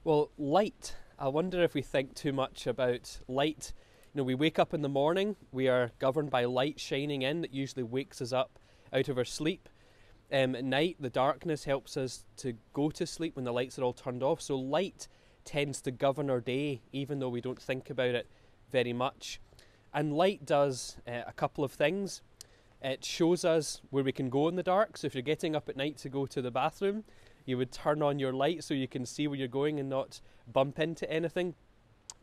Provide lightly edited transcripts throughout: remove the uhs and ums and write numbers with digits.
Well, light. I wonder if we think too much about light. We wake up in the morning, we are governed by light shining in that usually wakes us up out of our sleep. At night, the darkness helps us to go to sleep when the lights are all turned off. So light tends to govern our day, even though we don't think about it very much. And light does a couple of things. It shows us where we can go in the dark. So if you're getting up at night to go to the bathroom, you would turn on your light so you can see where you're going and not bump into anything.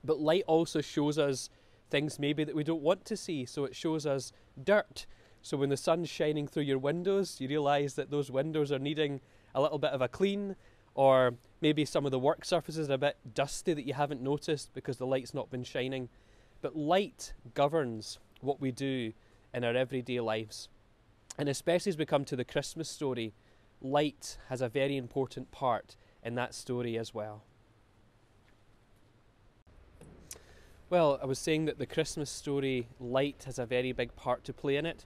But light also shows us things maybe that we don't want to see. So it shows us dirt. So when the sun's shining through your windows, you realise that those windows are needing a little bit of a clean, or maybe some of the work surfaces are a bit dusty that you haven't noticed because the light's not been shining. But light governs what we do in our everyday lives. And especially as we come to the Christmas story, light has a very important part in that story as well. Well, I was saying that the Christmas story, light has a very big part to play in it.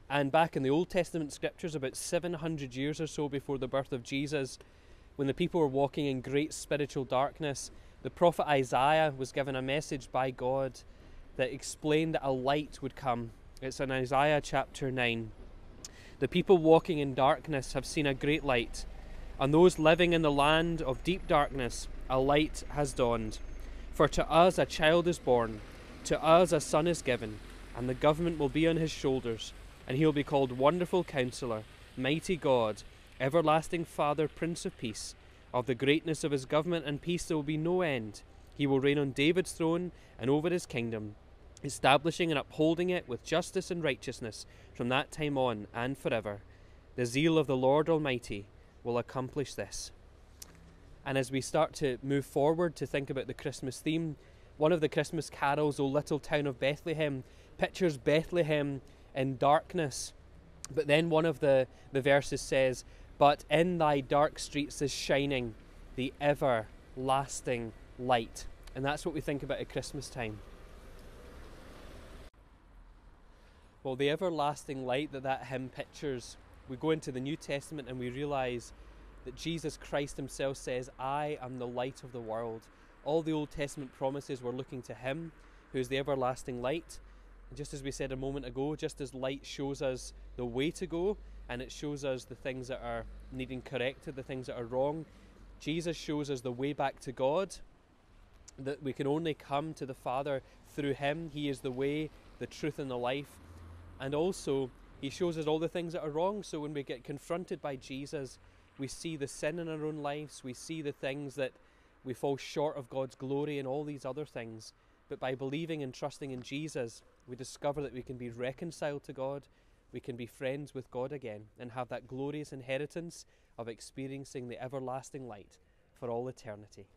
And back in the Old Testament scriptures, about 700 years or so before the birth of Jesus, when the people were walking in great spiritual darkness, the prophet Isaiah was given a message by God that explained that a light would come. It's in Isaiah chapter 9. The people walking in darkness have seen a great light. On those living in the land of deep darkness, a light has dawned. For to us a child is born, to us a son is given, and the government will be on his shoulders, and he will be called Wonderful Counselor, Mighty God, Everlasting Father, Prince of Peace. Of the greatness of his government and peace there will be no end. He will reign on David's throne and over his kingdom, establishing and upholding it with justice and righteousness from that time on and forever. The zeal of the Lord Almighty will accomplish this. And as we start to move forward to think about the Christmas theme, one of the Christmas carols, O Little Town of Bethlehem, pictures Bethlehem in darkness. But then one of the verses says, but in thy dark streets is shining the everlasting light. And that's what we think about at Christmas time. Well, the everlasting light that hymn pictures, we go into the New Testament and we realise that Jesus Christ himself says, I am the light of the world. All the Old Testament promises were looking to him, who is the everlasting light. And just as we said a moment ago, just as light shows us the way to go, and it shows us the things that are needing corrected, the things that are wrong, Jesus shows us the way back to God, that we can only come to the Father through him. He is the way, the truth and the life. And also, he shows us all the things that are wrong. So when we get confronted by Jesus, we see the sin in our own lives. We see the things that we fall short of God's glory and all these other things. But by believing and trusting in Jesus, we discover that we can be reconciled to God. We can be friends with God again and have that glorious inheritance of experiencing the everlasting light for all eternity.